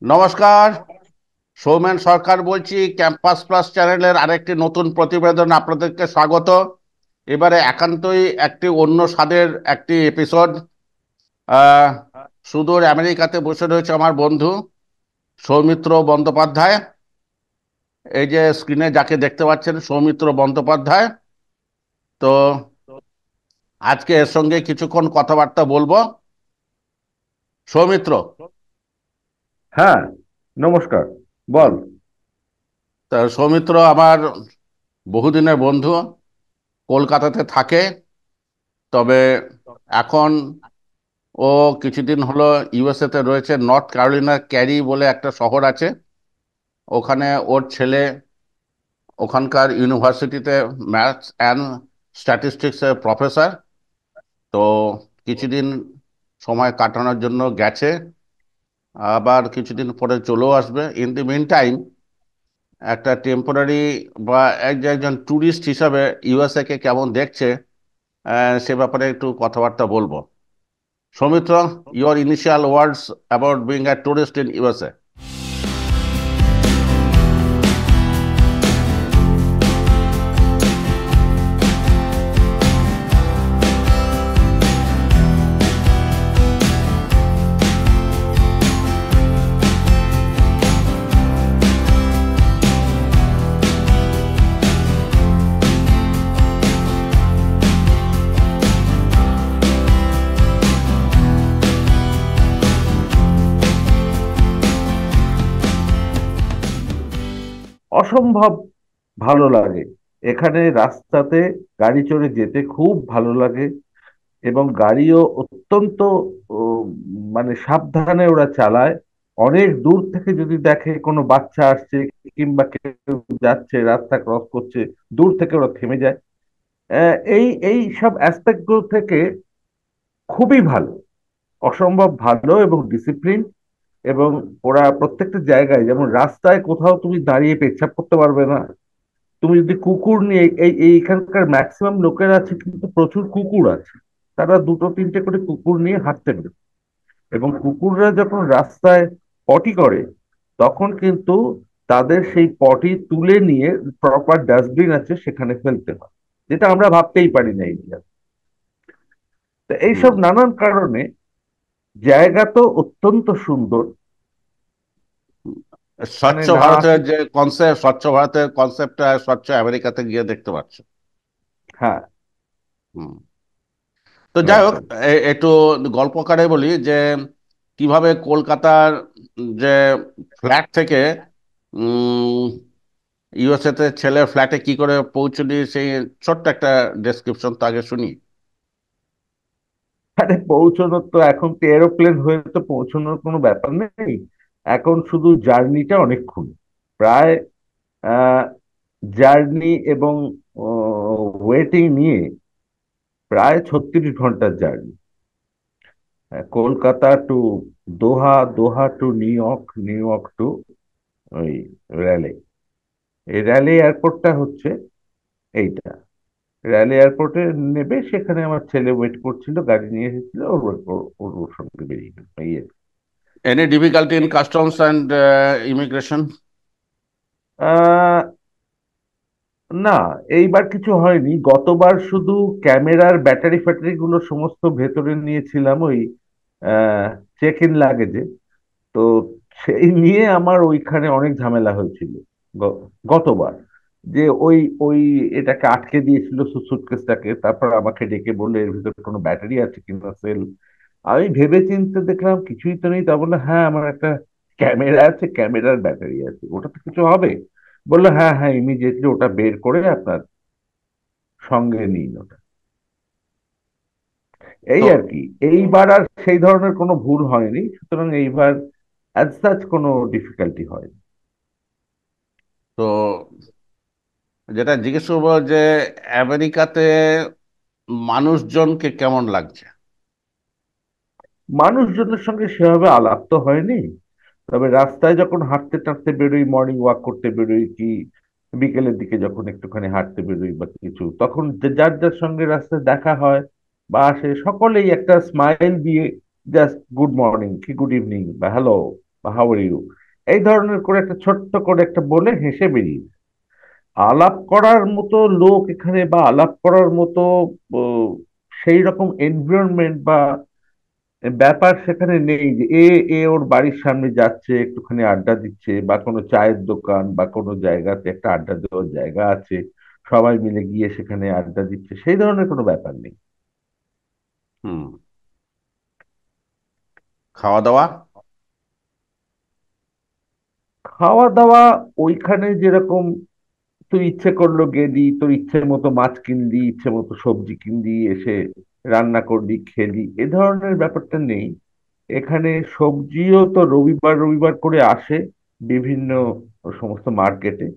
নমস্কার। সৌমেন সরকার বলছি, campus plus চ্যানেলের আরেকটি নতুন প্রতিবেদন আপনাদেরকে স্বাগত। এবারে একান্তই একটি অন্য স্বাদের একটি এপিসোড। আহ, সুদূর আমেরিকাতে বসে রয়েছে আমার বন্ধু সৌমিত্র বন্দ্যোপাধ্যায়। এই যে স্ক্রিনে যাকে দেখতে পাচ্ছেন, সৌমিত্র বন্দ্যোপাধ্যায়। তো আজকে এর সঙ্গে কিছুক্ষণ কথাবার্তা বলবো। সৌমিত্র। হ্যাঁ, নমস্কার। বল। তা সৌমিত্র আমার বহুদিনের বন্ধু, কলকাতাতে থাকে। তবে এখন ও কিছুদিন হলো ইউএসএ তে রয়েছে। নর্থ ক্যারোলিনা ক্যারি বলে একটা শহর আছে, ওখানে ওর ছেলে ওখানকার ইউনিভার্সিটিতে ম্যাথস অ্যান্ড স্ট্যাটিস্টিক্সের প্রফেসর। তো কিছুদিন সময় কাটানোর জন্য গেছে, আবার কিছুদিন পরে চলেও আসবে। ইন দি মিন টাইম একটা টেম্পোরারি বা একজন ট্যুরিস্ট হিসাবে ইউএসএ কে কেমন দেখছে, সে ব্যাপারে একটু কথাবার্তা বলবো। Soumitra, your initial words about being a tourist in USA. অসম্ভব ভালো লাগে। এখানে রাস্তাতে গাড়ি চড়ে যেতে খুব ভালো লাগে, এবং গাড়িও অত্যন্ত ও, মানে সাবধানে ওরা চালায়। অনেক দূর থেকে যদি দেখে কোনো বাচ্চা আসছে কিংবা কেউ যাচ্ছে, রাস্তা ক্রস করছে, দূর থেকে ওরা থেমে যায়। এই এই সব অ্যাসপেক্ট গুলো থেকে খুবই ভালো, অসম্ভব ভালো এবং ডিসিপ্লিন। এবং ওরা প্রত্যেকটা জায়গায়, যেমন রাস্তায় কোথাও তুমি দাঁড়িয়ে পেচ্ছাপ করতে পারবে না। তুমি যদি কুকুর নিয়ে এইখানকার ম্যাক্সিমাম লোকের আছে, কিন্তু প্রচুর কুকুর আছে, তারা দুটো তিনটে করে কুকুর নিয়ে হাঁটতে বের। এবং কুকুররা যখন রাস্তায় পটি করে, তখন কিন্তু তাদের সেই পটি তুলে নিয়ে প্রপার ডাস্টবিন আছে সেখানে ফেলতে হয়, যেটা আমরা ভাবতেই পারি না ইন্ডিয়া। তো এইসব হুম। নানান কারণে জায়গা তো অত্যন্ত সুন্দর। মানে স্বচ্ছ না ভারতের আসি। যে কনসেপ্ট, স্বচ্ছ ভারতের কনসেপ্টটা স্বচ্ছ আমেরিকাতে গিয়ে দেখতে পাচ্ছ। হ্যাঁ, হুম। তো যাই হোক, একদম। একটু গল্পকারে বলি যে কিভাবে কলকাতার যে ফ্ল্যাট থেকে ইউএসএ তে ছেলের ফ্ল্যাটে কি করে পৌঁছলি, সেই ছোট্ট একটা ডেসক্রিপশন তো আগে শুনি। আরে পৌঁছানোর তো এখন তো এরোপ্লেন হয়ে তো পৌঁছানোর কোনো ব্যাপার নেই। এখন শুধু জার্নিটা অনেকক্ষণ, প্রায় জার্নি এবং ওয়েটিং নিয়ে প্রায় 36 ঘন্টার journey. Kolkata to Doha, Doha to New York, New York to ওই র্যালে। এই র্যালি এয়ারপোর্টটা হচ্ছে এইটা। র্যালি এয়ারপোর্টে নেবে, সেখানে আমার ছেলে ওয়েট করছিল, গাড়ি নিয়ে এসেছিল, ওর সঙ্গে বেরিয়ে গেল এই আর কি। Any difficulty in customs and immigration? আহ, না, এইবার কিছু হয়নি। গতবার শুধু ক্যামেরার ব্যাটারি ফ্যাটারি গুলো সমস্ত ভেতরে নিয়েছিলাম ওই চেক ইন লাগেজে। তো সেই নিয়ে আমার ওইখানে অনেক ঝামেলা হয়েছিল গ- গতবার। যে ওই ওই এটাকে আটকে দিয়েছিল সুটকেসটাকে, তারপর আমাকে ডেকে বললে এর ভিতরে কোনো ব্যাটারি আছে কিনা, সেল। আমি ভেবে চিন্তে দেখলাম কিছুই তো নেই। তা বললো হ্যাঁ, আমার একটা ক্যামেরা আছে, ক্যামেরার ব্যাটারি আছে, ওটা তো কিছু হবে। বললো হ্যাঁ হ্যাঁ, ইমিডিয়েটলি ওটা বের করে আপনার সঙ্গে নিন ওটা। এই তো আর কি। এইবার আর সেই ধরনের কোনো ভুল হয়নি, সুতরাং এইবার অ্যাজ সাচ কোনো ডিফিকাল্টি হয়নি। তো যেটা জিজ্ঞেস করবো যে আমেরিকাতে মানুষজনকে কেমন লাগছে? মানুষজনের সঙ্গে সেভাবে আলাপ তো হয়নি। তবে রাস্তায় যখন হাঁটতে টাঁটতে বেরোই, মর্নিং ওয়াক করতে বেরোই কি বিকেলের দিকে যখন একটুখানি হাঁটতে বেরোই বা কিছু, তখন যার যার সঙ্গে রাস্তায় দেখা হয় বা আসে, সকলেই একটা স্মাইল দিয়ে জাস্ট গুড মর্নিং কি গুড ইভিনিং বা হ্যালো, বা হাউ আর ইউ, এই ধরনের করে একটা ছোট্ট করে একটা বলে হেসে বেরিয়ে যায়। আলাপ করার মতো লোক এখানে বা আলাপ করার মতো ও, সেই রকম এনভায়রনমেন্ট বা ব্যাপার সেখানে নেই যে এ ওর বাড়ির সামনে যাচ্ছে একটুখানি আড্ডা দিচ্ছে, বা কোনো চায়ের দোকান বা কোনো জায়গাতে একটা আড্ডা দেওয়ার জায়গা আছে, সবাই মিলে গিয়ে সেখানে আড্ডা দিচ্ছে, সেই ধরনের কোনো ব্যাপার নেই। হুম। খাওয়া দাওয়া? খাওয়া দাওয়া ওইখানে যেরকম তুই ইচ্ছে করলো গেলি, তোর ইচ্ছে মতো মাছ কিনলি, ইচ্ছে মতো সবজি কিনলি, এসে রান্না করলি খেলি, এ ধরনের ব্যাপারটা নেই। এখানে সবজিও তো রবিবার রবিবার করে আসে বিভিন্ন সমস্ত মার্কেটে,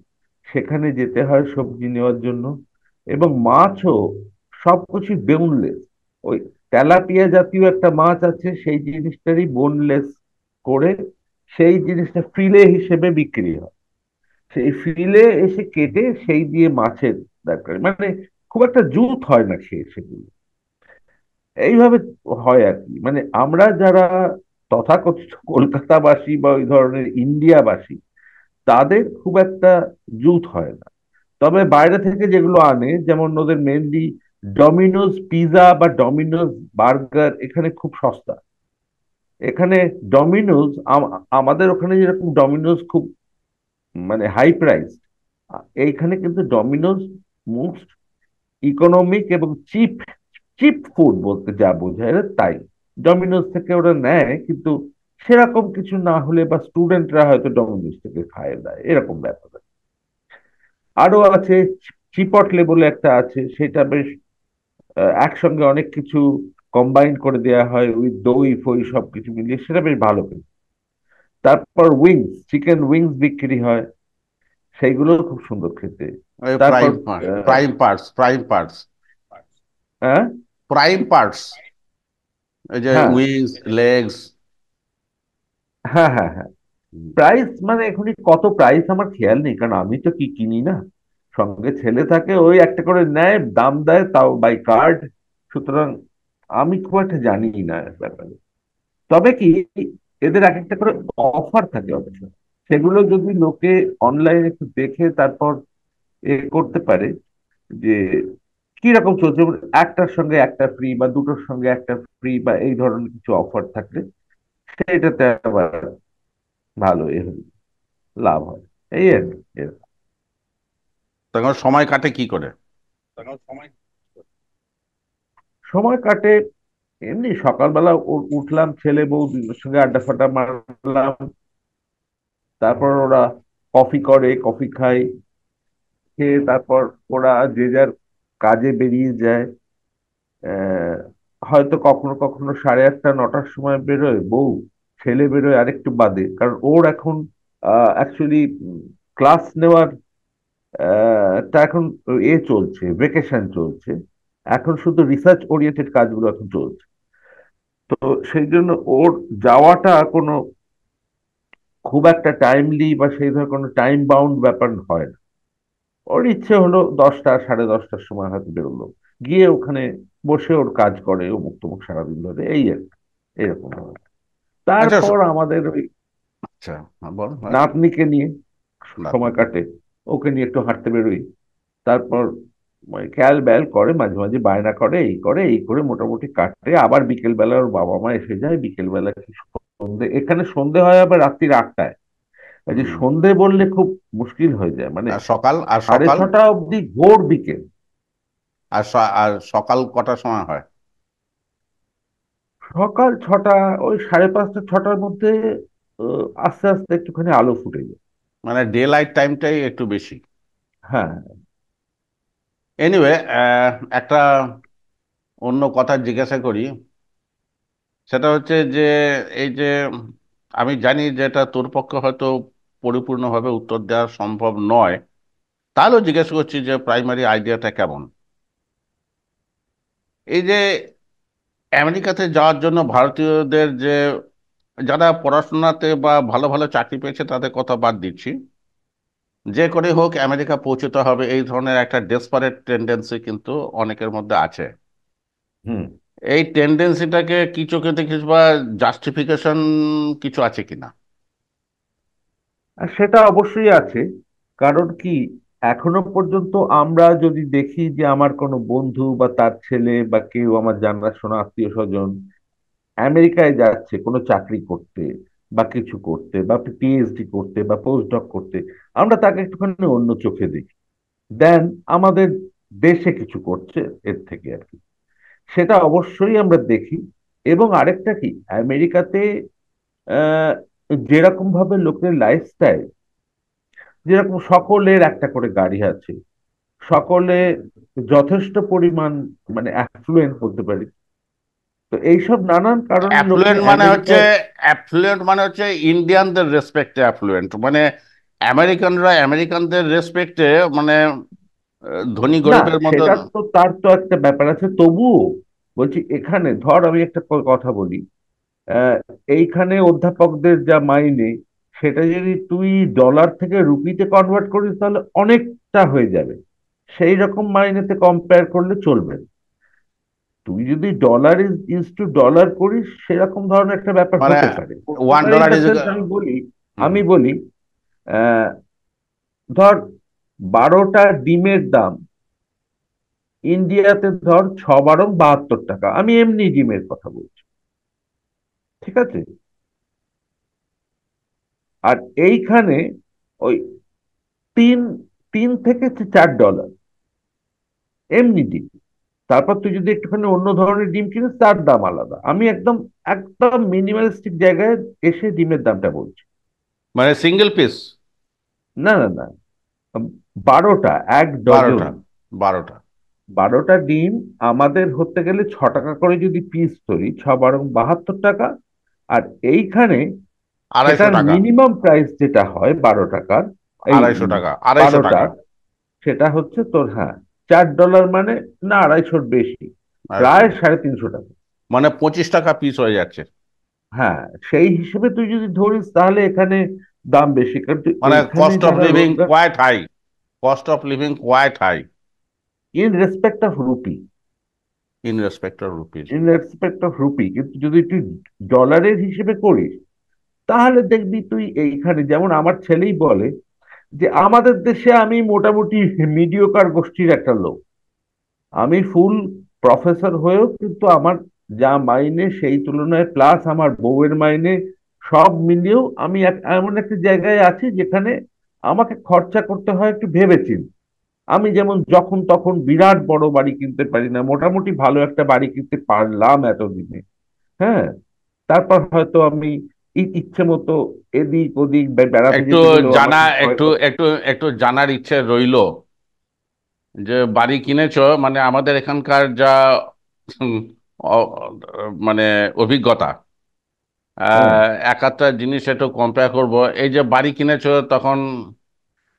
সেখানে যেতে হয় সবজি নেওয়ার জন্য। এবং মাছও সবকিছু বোনলেস। ওই তেলাপিয়া জাতীয় একটা মাছ আছে, সেই জিনিসটারই বোনলেস করে সেই জিনিসটা ফিলে হিসেবে বিক্রি হয়। সেই ফিলে এসে কেটে সেই দিয়ে মাছের দরকার, মানে খুব একটা জুত হয় না খেয়ে সেগুলো। এইভাবে হয় আর কি, মানে আমরা যারা তথাকথিত কলকাতাবাসী বা ওই ধরনের ইন্ডিয়াবাসী, তাদের খুব একটা জুত হয় না। তবে বাইরে থেকে যেগুলো আনে, যেমন ওদের মেনলি ডমিনোজ পিৎজা বা ডমিনোজ বার্গার এখানে খুব সস্তা। এখানে ডমিনোজ, আমাদের ওখানে যেরকম ডমিনোজ খুব মানে হাই প্রাইস, এইখানে কিন্তু ডমিনোজ মোস্ট ইকোনমিক এবং চিপ, চিপ ফুড বলতে যা বোঝায় তাই। ডমিনোজ থেকে ওরা নেয়, কিন্তু সেরকম কিছু না হলে বা স্টুডেন্টরা হয়তো ডমিনোজ থেকে খায় দেয়, এরকম ব্যাপার। আরো আছে চিপটলে বলে একটা আছে, সেটা বেশ একসঙ্গে অনেক কিছু কম্বাইন করে দেওয়া হয়, ওই দই ফই সবকিছু মিলিয়ে, সেটা বেশ ভালো কিন্তু। তারপর উইংস, চিকেন উইংস বিক্রি হয়, সেইগুলো খুব সুন্দর খেতে। ওই তারপর prime prime parts, prime parts, হ্যাঁ, প্রাইম পার্টস, এই যে হ্যাঁ, উইংস, লেগস। হ্যাঁ, হ্যাঁ, হ্যাঁ। প্রাইস মানে এখনই কত প্রাইস আমার খেয়াল নেই, কারণ আমি তো কি কিনি না, সঙ্গে ছেলে থাকে, ওই একটা করে নেয়, দাম দেয়, তাও বাই কার্ড। সুতরাং আমি খুব একটা জানি না ব্যাপারে। তবে কি, এদের এক একটা করে অফার থাকে অবশ্য, সেগুলো যদি লোকে অনলাইনে একটু দেখে তারপর করতে পারে যে কিরকম চলছে, একটার সঙ্গে একটা ফ্রি বা দুটোর সঙ্গে একটা ফ্রি বা এই ধরনের কিছু অফার থাকলে সেটাতে আবার ভালো লাভ হয়, এই আর কি। তখন সময় কাটে কি করে? সময় কাটে এমনি সকালবেলা উঠলাম, ছেলে বউ দুজনের সঙ্গে আড্ডা ফাড্ডা মারলাম, তারপর ওরা কফি করে, কফি খাই, খেয়ে তারপর ওরা যে যার কাজে বেরিয়ে যায়। আহ, হয়তো কখনো কখনো 8:30 9টার সময় বেরোয় বউ, ছেলে বেরোয় আরেকটু বাদে, কারণ ওর এখন অ্যাকচুয়ালি ক্লাস নেওয়ার তা এখন চলছে, ভেকেশন চলছে, এখন শুধু রিসার্চ ওরিয়েন্টেড কাজগুলো এখন চলছে। তো সেই জন্য ওর যাওয়াটা কোনো খুব একটা টাইমলি বা সেই ধরনের কোনো টাইম বাউন্ড ব্যাপার হয় না। ওর ইচ্ছে হলো 10টা 10:30টার সময় হয়তো বেরোলো, গিয়ে ওখানে বসে ওর কাজ করে, ও মুক্ত মুখ সারাদিন ধরে, এই আর কি, এরকম হয়। আচ্ছা তারপর আমাদের ওই আচ্ছা, হ্যাঁ, বল আর কি। নাতনিকে নিয়ে সময় নাতনি। কাটে, ওকে নিয়ে একটু হাঁটতে বেরোই। তারপর ওই খেয়াল বেল করে, মাঝে মাঝে বায়না করে, এই করে এই করে মোটামুটি কাটে, আবার বিকেল বেলা ওর বাবা মা এসে যায়, বিকেল বেলা কি সন্ধে, এখানে সন্ধে হয় আবার রাত্রির 8টায়। এই যে হুম। সন্ধে বললে খুব মুশকিল হয়ে যায়, মানে আর সকাল, আর সাড়ে সকাল, ছটা অবধি ভোর বিকেল। আর সকাল কটার সময় হয়? সকাল 6টা, ওই 5:30 6টার মধ্যে আস্তে আস্তে একটুখানি আলো ফুটে যায়। মানে ডে লাইট টাইমটাই একটু বেশি। হ্যাঁ। এনিওয়ে, একটা অন্য কথা জিজ্ঞাসা করি। সেটা হচ্ছে যে এই যে আমি জানি যে এটা তোর পক্ষে হয়তো পরিপূর্ণভাবে উত্তর দেওয়া সম্ভব নয়, তাহলেও জিজ্ঞেস করছি যে প্রাইমারি আইডিয়াটা কেমন। এই যে আমেরিকাতে যাওয়ার জন্য ভারতীয়দের যে, যারা পড়াশোনাতে বা ভালো ভালো চাকরি পেয়েছে তাদের কথা বাদ দিচ্ছি, যে করে হোক আমেরিকা পৌঁছতে হবে, এই ধরনের একটা ডেসপারেট টেন্ডেন্সি কিন্তু অনেকের মধ্যে আছে। হুম। এই টেন্ডেন্সিটাকে কি চোখে দেখিস, বা জাস্টিফিকেশন কিছু আছে কিনা? আর সেটা অবশ্যই আছে। কারণ কি, এখনো পর্যন্ত আমরা যদি দেখি যে আমার কোনো বন্ধু বা তার ছেলে বা কেউ আমার জানাশোনা আত্মীয় স্বজন আমেরিকায় যাচ্ছে কোনো চাকরি করতে বা কিছু করতে বা পিএইচডি করতে বা পোস্ট ডক করতে, আমরা তাকে একটুখানি অন্য চোখে দেখি দেন আমাদের দেশে কিছু করছে এর থেকে আর কি। সেটা অবশ্যই আমরা দেখি। এবং আরেকটা কি, আমেরিকাতে আহ যেরকম ভাবে লোকের লাইফস্টাইল, যেরকম সকলের একটা করে গাড়ি আছে, সকলে যথেষ্ট পরিমাণ মানে অ্যাফ্লুয়েন্ট বলতে পারি। তো এইসব নানান কারণে লোকে অ্যাফ্লুয়েন্ট মানে হচ্ছে, আমেরিকায়। অ্যাফ্লুয়েন্ট মানে হচ্ছে ইন্ডিয়ানদের রেসপেক্টে অ্যাফ্লুয়েন্ট, মানে আমেরিকানরা আমেরিকানদের রেসপেক্টে, মানে ধনী না, গরিবের মতন। সেটা তো তার তো একটা ব্যাপার আছে, তবুও বলছি এখানে ধর আমি একটা কথা বলি। আহ, এইখানে অধ্যাপকদের যা মাইনে, সেটা যদি তুই ডলার থেকে রুপিতে কনভার্ট করিস তাহলে অনেকটা হয়ে যাবে। সেই রকম মাইনেতে কম্পেয়ার করলে চলবে না। তুই যদি ডলার ইজ টু ডলার করিস, সেরকম ধরনের একটা ব্যাপার মানে হতে পারে, হতে ওয়ান পারে in dollar the is. Sense আমি বলি আহ, ধর 12টা ডিমের দাম ইন্ডিয়াতে ধর 6 12 72 টাকা, আমি এমনি ডিমের কথা বলছি, ঠিক আছে? আর এইখানে ওই তিন 3 থেকে 4 ডলার এমনি ডিম। তারপর তুই যদি একটুখানি অন্য ধরনের ডিম কিনিস তার দাম আলাদা। আমি একদম একদম মিনিমালিস্টিক জায়গায় এসে ডিমের দামটা বলছি। মানে সিঙ্গেল পিস? না না না, 12টা, এক ডজন। 12টা? 12টা? 12টা ডিম আমাদের হতে গেলে 6 টাকা করে যদি পিস ধরি, 6 12 72 টাকা। আর এইখানে 250 সেটার টাকা? মিনিমাম প্রাইস যেটা হয় 12 টাকার, এই 250 টাকা? 250 টাকা? 12টার, সেটা হচ্ছে তোর, হ্যাঁ, 4 ডলার মানে, না 250-র বেশি, 250 প্রায় টাকা? 350 টাকা। মানে 25 টাকা পিস হয়ে যাচ্ছে। হ্যাঁ, সেই হিসেবে তুই যদি ধরিস তাহলে এখানে দাম বেশি, কারণ তুই মানে এইখানে কস্ট অফ যারা লিভিং রোজগার, quite high. Cost of living quite high. In respect of rupee, in respect of rupees. কিন্তু যদি তুই ডলারের হিসেবে করিস, তাহলে দেখবি তুই এইখানে, যেমন আমার ছেলেই বলে যে আমাদের দেশে আমি মোটামুটি মিডিওকার গোষ্ঠীর একটা লোক, আমি ফুল প্রফেসর হয়েও কিন্তু আমার যা মাইনে সেই তুলনায় প্লাস আমার বউয়ের মাইনে সব মিলিয়েও আমি এমন একটা জায়গায় আছি যেখানে আমাকে খরচা করতে হয় একটু ভেবেচিন্তে। আমি যেমন যখন তখন বিরাট বড় বাড়ি কিনতে পারি না, মোটামুটি ভালো একটা বাড়ি কিনতে পারলাম এতদিনে। হ্যাঁ, তারপর হয়তো আমি ইচ্ছে মতো এদিক ওদিক বেড়াতে একটু যেতে গেলেও জানা, আমাকে ভয় একটু করে। একটু একটু জানার ইচ্ছে রইলো যে বাড়ি কিনেছো, মানে আমাদের এখানকার যা উম, অ- মানে অভিজ্ঞতা, হ্যাঁ, এক একটা জিনিস একটু কম্পেয়ার করব। এই যে বাড়ি কিনেছো তখন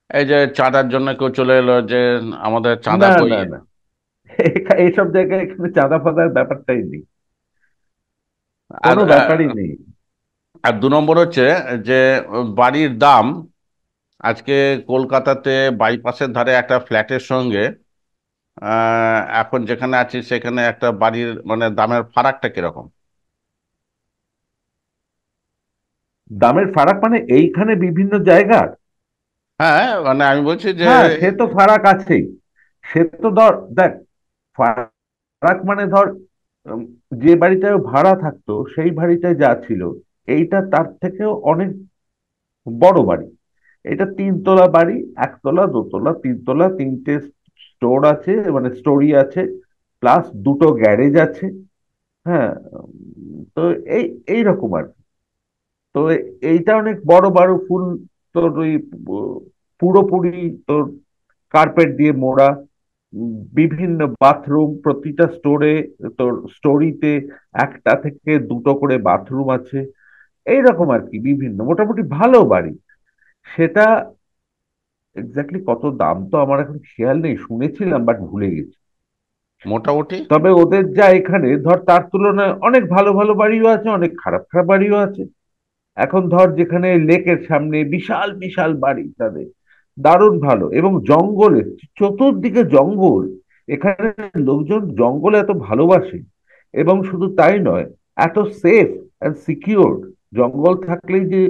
এই যে চাঁদার জন্য কেউ চলে এলো যে আমাদের চাঁদা না কই। না না, এইসব জায়গায় এখানে চাঁদা ফাদার ব্যাপারটাই নেই, আর কোনো ব্যাপারই নেই। আর 2 নম্বর হচ্ছে যে বাড়ির দাম আজকে কলকাতাতে বাইপাসের ধারে একটা ফ্ল্যাটের সঙ্গে এখন যেখানে আছি সেখানে একটা বাড়ির মানে দামের ফারাকটা কিরকম? দামের ফারাক মানে এইখানে বিভিন্ন জায়গার? হ্যাঁ, মানে আমি বলছি যে হ্যাঁ, সে তো ফারাক আছেই। সে তো ধর দেখ, ফারাক মানে ধর, উম, যে বাড়িটায় ও ভাড়া থাকতো সেই বাড়িটায় যা ছিল, এইটা তার থেকেও অনেক বড় বাড়ি। এটা 3 তলা বাড়ি, একতলা দোতলা তিনতলা, তিনটে স্টোর আছে, মানে স্টোরি আছে, প্লাস দুটো গ্যারেজ আছে। হ্যাঁ, তো এই এইরকম আর কি। তো এইটা অনেক বড় বড় ফুল, তোর ওই পুরোপুরি তোর কার্পেট দিয়ে মোড়া, বিভিন্ন বাথরুম প্রতিটা স্টোরে, তোর স্টোরিতে একটা থেকে দুটো করে বাথরুম আছে, এইরকম আর কি, বিভিন্ন মোটামুটি ভালো বাড়ি। সেটা এক্স্যাক্টলি কত দাম তো আমার এখন খেয়াল নেই, শুনেছিলাম বাট ভুলে গেছি। মোটামুটি। তবে ওদের যা এখানে ধর তার তুলনায় অনেক ভালো ভালো বাড়িও আছে, অনেক খারাপ খারাপ বাড়িও আছে। এখন ধর যেখানে লেকের সামনে বিশাল বিশাল বাড়ি তাদের, দারুণ ভালো, এবং জঙ্গলে, চতুর্দিকে জঙ্গল। এখানে লোকজন জঙ্গল এত ভালোবাসে, এবং শুধু তাই নয়, এত সেফ অ্যান্ড সিকিউর। জঙ্গল থাকলেই যে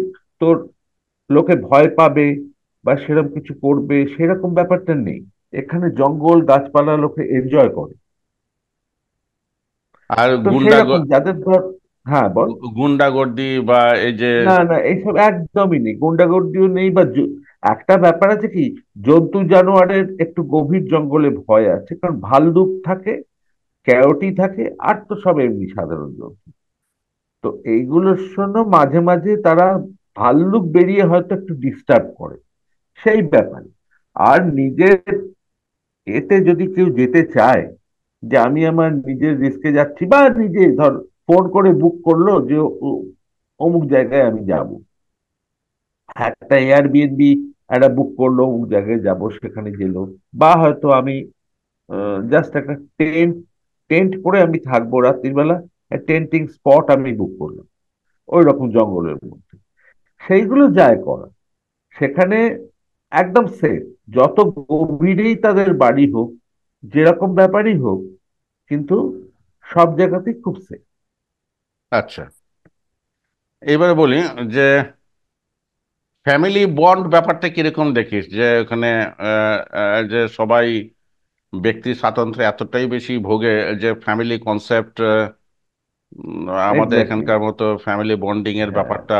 তোর লোকে ভয় পাবে বা সেরকম কিছু করবে সেরকম ব্যাপারটা নেই। এখানে জঙ্গল গাছপালা লোকে এনজয় করে। আর তো সেই রকম যাদের ধর, হ্যাঁ বল। গুন্ডাগর্দি বা এই যে না না, এইসব একদমই নেই, গুন্ডাগর্দিও নেই বা একটা ব্যাপার আছে কি, জন্তু জানোয়ারের একটু গভীর জঙ্গলে ভয় আছে, কারণ ভাল্লুক থাকে, কেওটি থাকে, আর তো সব এমনি সাধারণ জন্তু। তো এইগুলোর জন্য মাঝে মাঝে তারা ভাল্লুক বেরিয়ে হয়তো একটু ডিস্টার্ব করে, সেই ব্যাপারে। আর নিজের এতে যদি কেউ যেতে চায়, যে আমি আমার নিজের রিস্কে যাচ্ছি, বা নিজে ধর ফোন করে বুক করলো যে অমুক জায়গায় আমি যাব, একটা এয়ারবিএনবি একটা বুক করলো, অমুক জায়গায় যাব, সেখানে গেল। বা হয়তো আমি জাস্ট একটা টেন্ট টেন্ট করে আমি থাকবো রাত্রির বেলা, টেন্টিং স্পট আমি বুক করলাম ওই রকম জঙ্গলের মধ্যে, সেইগুলো যায় করা। সেখানে একদম সেফ, যত গভীরেই তাদের বাড়ি হোক, যেরকম ব্যাপারই হোক, কিন্তু সব জায়গাতেই খুব সেফ। আচ্ছা, এবারে বলি যে ফ্যামিলি বন্ড ব্যাপারটা কিরকম দেখিস, যে ওখানে যে সবাই ব্যক্তি স্বাতন্ত্র্যে এতটাই বেশি ভোগে যে ফ্যামিলি কনসেপ্ট আমাদের এক্স্যাক্টলি। এখানকার মতো ফ্যামিলি বন্ডিং এর হ্যাঁ। ব্যাপারটা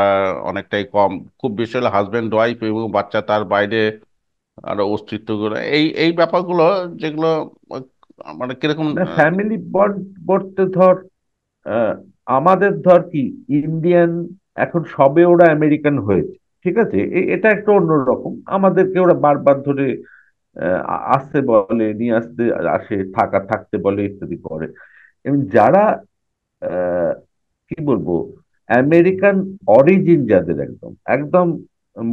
অনেকটাই কম। খুব বেশি হলে হাজবেন্ড ওয়াইফ এবং বাচ্চা, তার বাইরে আরো অস্তিত্বগুলো, এই এই ব্যাপারগুলো যেগুলো মানে কিরকম না, ফ্যামিলি বন্ড বলতে ধর, আহ, আমাদের ধর কি, ইন্ডিয়ান, এখন সবে ওরা আমেরিকান হয়েছে, ঠিক আছে, এটা একটা অন্যরকম। আমাদেরকে ওরা বারবার ধরে আসতে বলে, নিয়ে আসতে আসে, থাকতে বলে, ইত্যাদি করে। এবং যারা আহ, কি বলবো, আমেরিকান অরিজিন যাদের, একদম একদম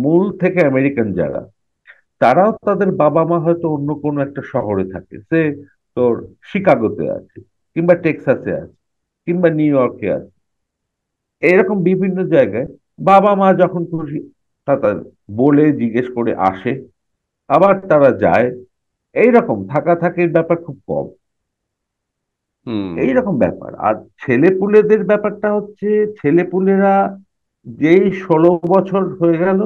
মূল থেকে আমেরিকান যারা, তারাও তাদের বাবা মা হয়তো অন্য কোনো একটা শহরে থাকে, সে তোর শিকাগোতে আছে, কিংবা টেক্সাসে আছে, কিংবা নিউ ইয়র্কে আছে, এরকম বিভিন্ন জায়গায় বাবা মা যখন খুশি তাদের বলে জিজ্ঞেস করে আসে, আবার তারা যায়। এইরকম থাকা থাকির ব্যাপার খুব কম। হুম। এইরকম ব্যাপার। আর ছেলেপুলেদের ব্যাপারটা হচ্ছে, ছেলেপুলেরা যেই 16 বছর হয়ে গেল,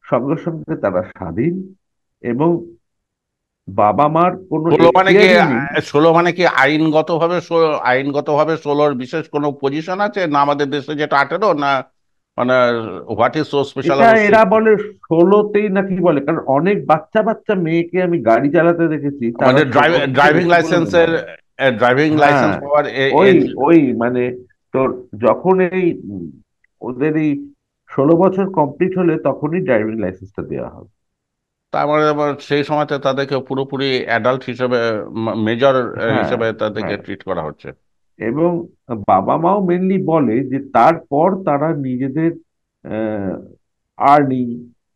সঙ্গে সঙ্গে তারা স্বাধীন, এবং বাবা মার কোনো 16 মানে কি, এখতিয়ারই নেই। 16 মানে কি আইনগতভাবে আইনগতভাবে 16-র বিশেষ কোনো পজিশন আছে না আমাদের দেশে যেটা 18, না মানে হোয়াট ইজ সো স্পেশাল এটা অ্যাবাউট এরা বলে 16তেই নাকি বলে, কারণ অনেক বাচ্চা বাচ্চা মেয়েকে আমি গাড়ি চালাতে দেখেছি, তারা মানে 16 থেকে ড্রাইভিং বেশি বলে মনে লাইসেন্সের হয় না। ড্রাইভিং হ্যাঁ, লাইসেন্স পাওয়ার ওই এজ। ওই মানে তোর যখন এই ওদের এই 16 বছর কমপ্লিট হলে তখনই ড্রাইভিং লাইসেন্সটা দেওয়া হবে। তার মানে আবার সেই সময়তে তাদেরকে পুরোপুরি অ্যাডাল্ট হিসেবে, মেজর হ্যাঁ, হিসেবে তাদেরকে হ্যাঁ। ট্রিট করা হচ্ছে। এবং বাবা মাও মেনলি বলে যে তারপর তারা নিজেদের আর্নিং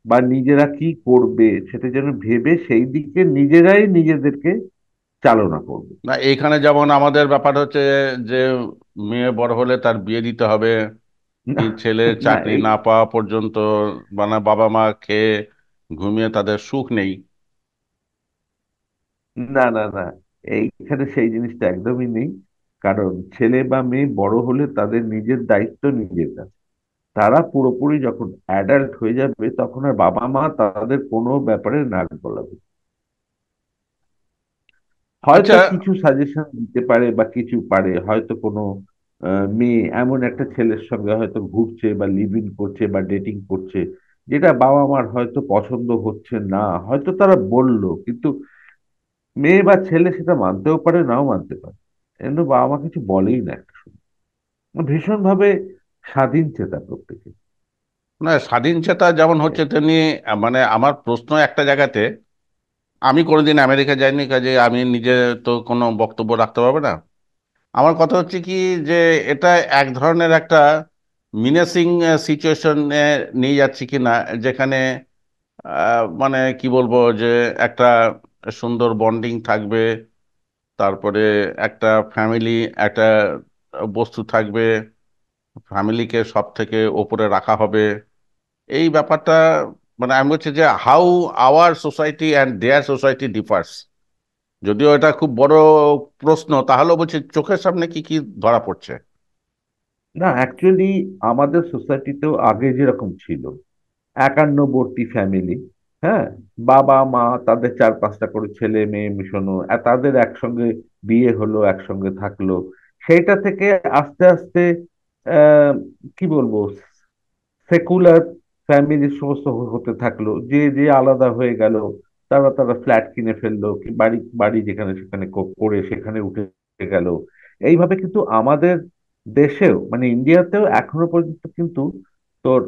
বা নিজেরা কি করবে সেটা যেন ভেবে সেই দিকে নিজেরাই নিজেদেরকে চালনা করবে। না এইখানে যেমন আমাদের ব্যাপার হচ্ছে যে মেয়ে বড় হলে তার বিয়ে দিতে হবে, না, কি ছেলের না, চাকরি না পাওয়া পর্যন্ত মানে বাবা মা খেয়ে ঘুমিয়ে তাদের সুখ নেই। না, না, না, এইখানে সেই জিনিসটা একদমই নেই। কারণ ছেলে বা মেয়ে বড় হলে তাদের নিজের দায়িত্ব নিজের কাছে। তারা পুরোপুরি যখন অ্যাডাল্ট হয়ে যাবে, তখন আর বাবা মা তাদের কোনো ব্যাপারে নাক গলাবে। হয়তো আচ্ছা। কিছু সাজেশন দিতে পারে বা কিছু পারে, হয়তো কোনো মেয়ে এমন একটা ছেলের সঙ্গে হয়তো ঘুরছে বা লিভ ইন করছে বা ডেটিং করছে, যেটা বাবা মার হয়তো পছন্দ হচ্ছে না, হয়তো তারা বললো, কিন্তু মেয়ে বা ছেলে সেটা মানতেও পারে, নাও মানতে পারে, কিন্তু বাবা মা কিছু বলেই না একটা সময়। ভীষণ ভাবে স্বাধীন চেতা প্রত্যেকে। না স্বাধীন চেতা যেমন হচ্ছে তেমনি মানে আমার প্রশ্ন একটা জায়গাতে, আমি কোনোদিন আমেরিকা যাইনি কাজে আমি নিজে তো কোনো বক্তব্য রাখতে পারবো না। আমার কথা হচ্ছে কি যে এটা এক ধরনের একটা মিনেসিং সিচুয়েশনে নিয়ে যাচ্ছে কি না, যেখানে মানে কি বলবো যে একটা সুন্দর বন্ডিং থাকবে, তারপরে একটা ফ্যামিলি, একটা বস্তু থাকবে, ফ্যামিলিকে সব থেকে ওপরে রাখা হবে, এই ব্যাপারটা মানে আমি বলছি যে how our society and their society differs. যদিও এটা খুব বড় প্রশ্ন, তাহলেও বলছি চোখের সামনে কি কি ধরা পড়ছে। না, অ্যাকচুয়ালি আমাদের সোসাইটিতেও আগে যেরকম ছিল, একান্নবর্তী ফ্যামিলি। হ্যাঁ, বাবা মা, তাদের চার পাঁচটা করে ছেলে মেয়ে মিশনো, তাদের একসঙ্গে বিয়ে হলো, একসঙ্গে থাকলো। সেইটা থেকে আস্তে আস্তে আহ কি বলবো, সেকুলার ফ্যামিলি সমস্ত হতে থাকলো, যে যে আলাদা হয়ে গেল। তারা তারা ফ্ল্যাট কিনে ফেললো, কি বাড়ি বাড়ি যেখানে সেখানে করে সেখানে উঠে গেল। এইভাবে কিন্তু আমাদের দেশেও, মানে ইন্ডিয়াতেও এখনো পর্যন্ত কিন্তু তোর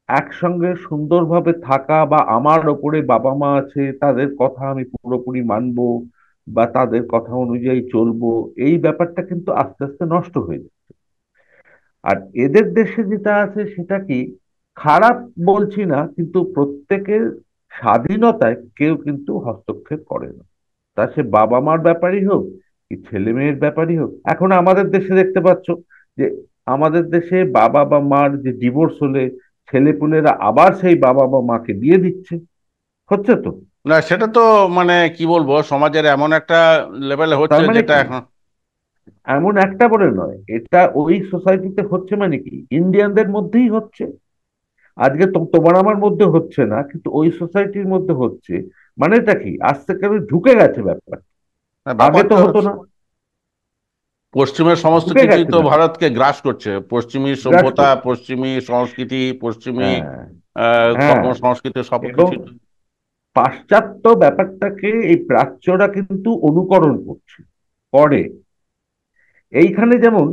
একসঙ্গে সুন্দরভাবে থাকা, বা আমার ওপরে বাবা মা আছে তাদের কথা আমি পুরোপুরি মানবো বা তাদের কথা অনুযায়ী চলবো, এই ব্যাপারটা কিন্তু আস্তে আস্তে নষ্ট হয়ে যায়। আর এদের দেশে যেটা আছে সেটা কি, খারাপ বলছি না, কিন্তু প্রত্যেকের স্বাধীনতায় কেউ কিন্তু হস্তক্ষেপ করে না। তা সে বাবা মার ব্যাপারই হোক, কি ছেলে মেয়ের ব্যাপারই হোক। এখন আমাদের দেশে দেখতে পাচ্ছ যে আমাদের দেশে বাবা বা মার যে ডিভোর্স হলে ছেলেপুলেরা আবার সেই বাবা বা মাকে দিয়ে দিচ্ছে, হচ্ছে তো। না, সেটা তো মানে কি বলবো, সমাজের এমন একটা লেভেলে হচ্ছে তার মানে যেটা কি, এখন। এমন একটা বলে নয়, এটা ওই সোসাইটিতে হচ্ছে, মানে কি ইন্ডিয়ানদের মধ্যেই হচ্ছে। আজকে তোমার আমার মধ্যে হচ্ছে না, কিন্তু ওই সোসাইটির মধ্যে হচ্ছে। মানে এটা কি, আস্তে করে ঢুকে গেছে ব্যাপার। আগে তো ব্যাপারটা হতো হচ্ছে না, পশ্চিমের সমস্ত ঢুকে কিছুই গেছে তো ব্যাপার, ভারতকে গ্রাস করছে, পশ্চিমী গ্রাস সভ্যতা, করছে। পশ্চিমী সংস্কৃতি, পশ্চিমী হ্যাঁ, হ্যাঁ। কর্মসংস্কৃতি সব এবং কিছু। পাশ্চাত্য ব্যাপারটাকে এই প্রাচ্যরা কিন্তু অনুকরণ করছে, করে। এইখানে যেমন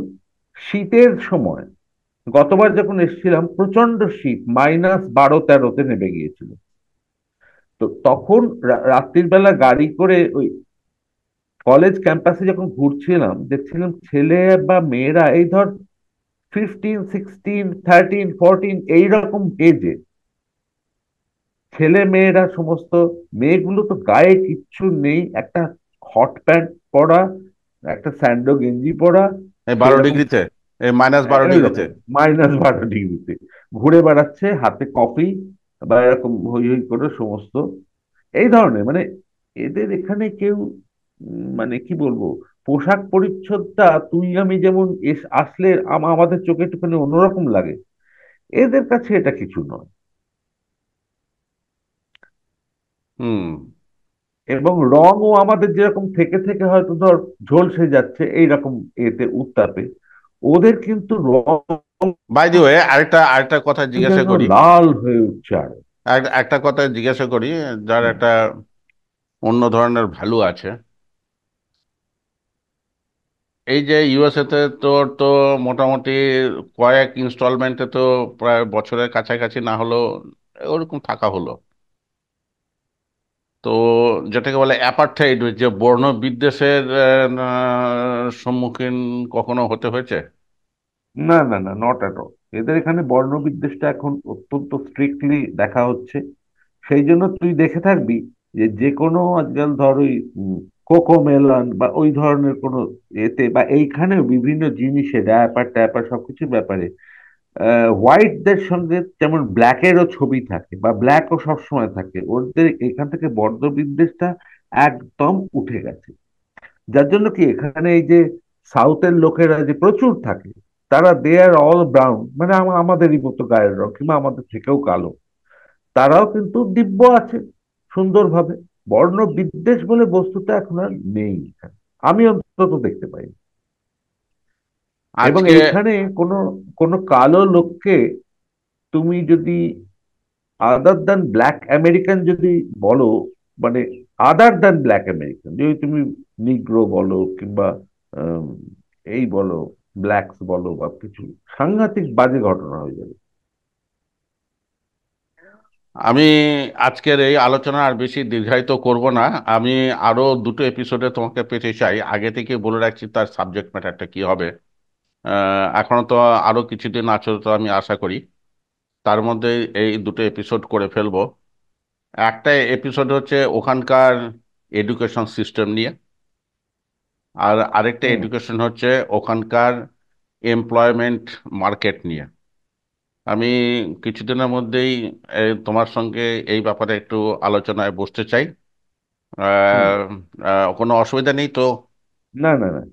শীতের সময়, গতবার যখন এসেছিলাম প্রচন্ড শীত, -12-13-তে নেমে গিয়েছিল। তো তখন রাত্রির বেলা গাড়ি করে ওই কলেজ ক্যাম্পাসে যখন ঘুরছিলাম, দেখছিলাম ছেলে বা মেয়েরা এই ধর 15, 16, 13, 14 এইরকম এজে ছেলে মেয়েরা সমস্ত, মেয়েগুলো তো গায়ে কিচ্ছু নেই, একটা হট প্যান্ট পরা, একটা স্যান্ডো গেঞ্জি পরা, এই সেই বারো রকম, ডিগ্রিতে এই -12 ডিগ্রিতে। এইরকম -12 ডিগ্রিতে ঘুরে বেড়াচ্ছে, হাতে কফি বা এরকম হই হই করে সমস্ত এই ধরনের। মানে এদের এখানে কেউ মানে কি বলবো, পোশাক পরিচ্ছদটা তুই আমি যেমন আসলে আমাদের চোখে একটুখানি অন্যরকম লাগে, এদের কাছে এটা কিছু নয়। হুম। এবং রঙও আমাদের যেরকম থেকে থেকে হয়তো ধর ঝলসে যাচ্ছে এইরকম এতে উত্তাপে, ওদের কিন্তু রং বাই দি ওয়ে, আরেকটা আরেকটা কথা জিজ্ঞাসা যেন করি। লাল হয়ে উঠছে আরো। একটা কথা জিজ্ঞাসা করি, যার হুম। একটা অন্য ধরনের ভ্যালু আছে। এই যে ইউএসএ তে তোর তো মোটামুটি কয়েক ইনস্টলমেন্টে তো প্রায় বছরের কাছাকাছি না হলেও ওরকম থাকা হলো। তো যেটাকে বলে অ্যাপার্থাইড, যে বর্ণ বিদ্বেষের সম্মুখীন কখনো হতে হয়েছে? না, না, না, নট অ্যাট অল। এদের এখানে বর্ণবিদ্বেষটা এখন অত্যন্ত স্ট্রিক্টলি দেখা হচ্ছে। সেই জন্য তুই দেখে থাকবি যে যে কোনো আজকাল ধর ওই কোকো মেলন বা ওই ধরনের কোনো এতে, বা এইখানেও বিভিন্ন জিনিসে ডায়াপার ট্যাপার সবকিছুর ব্যাপারে হোয়াইটদের সঙ্গে যেমন ব্ল্যাকেরও ছবি থাকে, বা ব্ল্যাকও সবসময় থাকে। ওদের এখান থেকে বর্ণবিদ্বেষটা একদম উঠে গেছে। যার জন্য কি এখানে এই যে সাউথের লোকেরা যে প্রচুর থাকে, তারা দে আর অল ব্রাউন, মানে আমাদেরই মতো গায়ের রং, কিংবা আমাদের থেকেও কালো। তারাও কিন্তু দিব্য আছে সুন্দরভাবে। বর্ণ বিদ্বেষ বলে বস্তুটা এখন আর নেই এখানে, আমি অন্তত দেখতে পাই। এবং আজকে এইখানে কোনো কোনো কালো লোককে তুমি যদি আদার দ্যান ব্ল্যাক আমেরিকান যদি বলো, মানে আদার দ্যান ব্ল্যাক আমেরিকান যদি তুমি নিগ্রো বলো, কিংবা আম, এই বলো, ব্ল্যাকস বলো বা কিছু, সাংঘাতিক বাজে ঘটনা হয়ে যাবে। আমি আজকের এই আলোচনা আর বেশি দীর্ঘায়িত করব না। আমি আরো দুটো এপিসোডে তোমাকে পেতে চাই, আগে থেকে বলে রাখছি তার সাবজেক্ট ম্যাটারটা কি হবে। এখনো তো আরো কিছুদিন আছে, তো আমি আশা করি তার মধ্যে এই দুটো এপিসোড করে ফেলবো। একটা এপিসোড হচ্ছে ওখানকার এডুকেশন সিস্টেম নিয়ে, আর আরেকটা হুম, এডুকেশন হচ্ছে ওখানকার এমপ্লয়মেন্ট মার্কেট নিয়ে। আমি কিছুদিনের মধ্যেই তোমার সঙ্গে এই ব্যাপারে একটু আলোচনায় বসতে চাই। হুম। আহ, কোনো অসুবিধা নেই তো? না, না, না,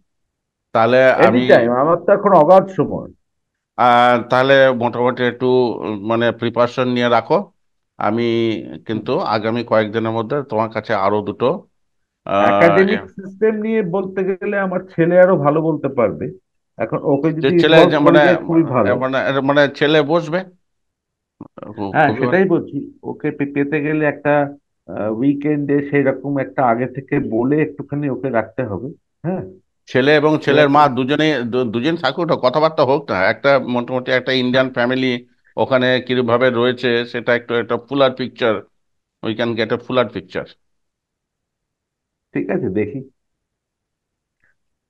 তাহলে এনি আমি টাইম, আমার তো এখন অগাধ সময়। তাহলে মোটামুটি একটু মানে প্রিপারেশন নিয়ে রাখো। আমি কিন্তু আগামী কয়েকদিনের মধ্যে তোমার কাছে আরো দুটো আহ, একাডেমিক সিস্টেম নিয়ে বলতে গেলে আমার ছেলে আরো ভালো বলতে পারবে। এখন ওকে যে যদি ছেলে ইনভলভ যে করা মানে যায় খুবই ভালো। মানে মানে ছেলে বসবে, হ্যাঁ, খুবই ভালো। সেটাই বলছি। ওকে পেতে গেলে একটা উইকেন্ডে সেই রকম একটা আগে থেকে বলে একটুখানি ওকে রাখতে হবে। হ্যাঁ। ছেলে এবং ছেলের মা যেরকম দুজনেই দুজন থাকুক না, কথাবার্তা হোক না, একটা মোটামুটি একটা ইন্ডিয়ান ফ্যামিলি ওখানে কিভাবে রয়েছে সেটা একটু একটা fuller picture, we can get A fuller picture. ঠিক আছে, দেখি।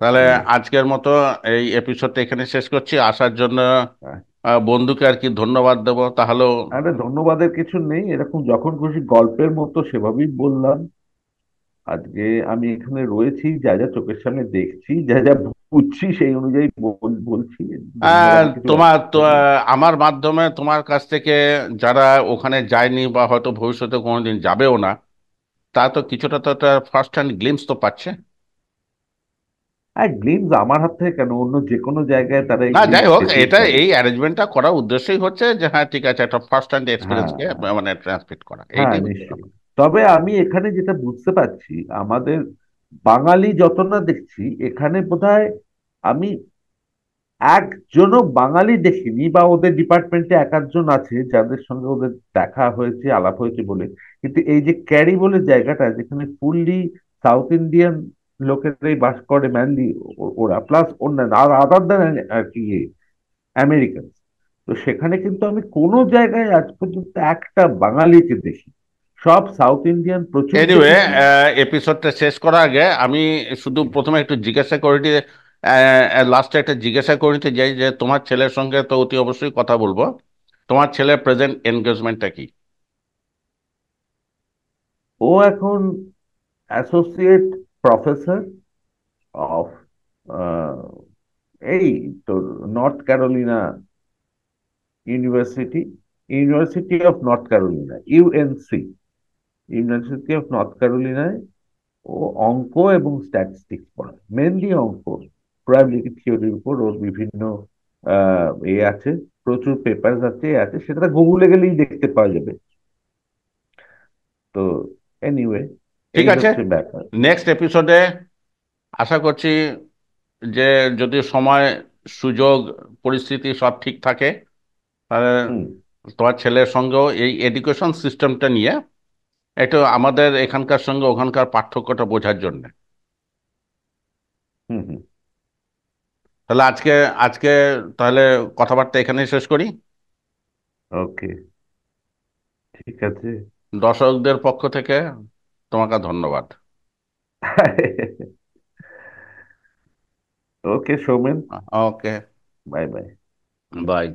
তাহলে এই আজকের মতো এই এপিসোডটা এখানে শেষ করছি, আসার জন্য আহ, বন্ধুকে আর কি ধন্যবাদ দেবো তাহলেও। আরে ধন্যবাদের কিছু নেই, এরকম যখন খুশি গল্পের মতো সেভাবেই বললাম। আজকে আমি এখানে রয়েছি, যা যা চোখের সামনে দেখছি, যা যা বুঝছি সেই অনুযায়ী বলছি। ধন্যবাদের কিছু তোমার তো অসুবিধা নেই। আমার মাধ্যমে তোমার কাছ থেকে যারা ওখানে যায়নি বা হয়তো ভবিষ্যতে কোনোদিন যাবেও না, তা তো কিছুটা তো একটা ফার্স্ট হ্যান্ড গ্লিমস তো পাচ্ছে। আর গ্লিমস আমার হাত থেকে কেন, অন্য যে কোনো জায়গায় তারা এই না যাই গ্লিমস হোক, পেতেই এটা পারে। এই অ্যারেঞ্জমেন্টটা করার উদ্দেশ্যই হচ্ছে যে হ্যাঁ ঠিক আছে, একটা ফার্স্ট হ্যান্ড হ্যাঁ, এক্সপিরিয়েন্সকে মানে ট্রান্সমিট করা, হ্যাঁ, এইটাই হচ্ছে নিশ্চয়ই। ব্যাপার। তবে আমি এখানে যেটা বুঝতে পারছি, আমাদের বাঙালি যত না দেখছি এখানে বোধহয় আমি একজনও বাঙালি দেখিনি, বা ওদের ডিপার্টমেন্টে এক আধজন আছে যাদের সঙ্গে ওদের দেখা হয়েছে, আলাপ হয়েছে বলে। কিন্তু এই যে ক্যারি বলে জায়গাটা, যেখানে ফুললি সাউথ ইন্ডিয়ান লোকেরাই বাস করে ম্যানলি, ওরা প্লাস অন্যান্য আর আদার দেন আর কি আমেরিকান, তো সেখানে কিন্তু আমি কোনো জায়গায় আজ পর্যন্ত একটা বাঙালিকে দেখি। সব সাউথ ইন্ডিয়ান প্রচুর এনিওয়ে, দেখেছি। এপিসোডটা শেষ করার আগে আমি শুধু প্রথমে একটু জিজ্ঞাসা করে নিতে, লাস্টে একটা জিজ্ঞাসা করে নিতে যাই যে তোমার ছেলের সঙ্গে তো অতি অবশ্যই কথা বলবো, তোমার ছেলের প্রেজেন্ট এনগেজমেন্টটা কি? ও এখন অ্যাসোসিয়েট প্রফেসর অফ এই তো North Carolina University, University of North Carolina, UNC, University of North ক্যারোলিনায় ও অঙ্ক এবং স্ট্যাটিস্টিক্স পড়ায়, মেনলি অঙ্ক। প্রবাবিলিটি থিওরির উপর ওর বিভিন্ন আছে, প্রচুর পেপার আছে, সেটা গুগলে গেলেই দেখতে পাওয়া যাবে। তো এনিওয়ে, ঠিক এই আছে, হচ্ছে ব্যাপার। নেক্সট এপিসোডে আশা করছি যে যদি সময়, সুযোগ, পরিস্থিতি সব ঠিক থাকে, তাহলে হুম, তোমার ছেলের সঙ্গেও এই এডুকেশন সিস্টেমটা নিয়ে একটু আমাদের এখানকার সঙ্গে ওখানকার পার্থক্যটা বোঝার জন্য। হুম, হুম। তাহলে আজকে আজকে তাহলে কথাবার্তা এখানেই শেষ করি। ওকে, ঠিক আছে। দর্শকদের পক্ষ থেকে তোমাকে ধন্যবাদ। ওকে সৌমেন, ওকে, বাই বাই। বাই।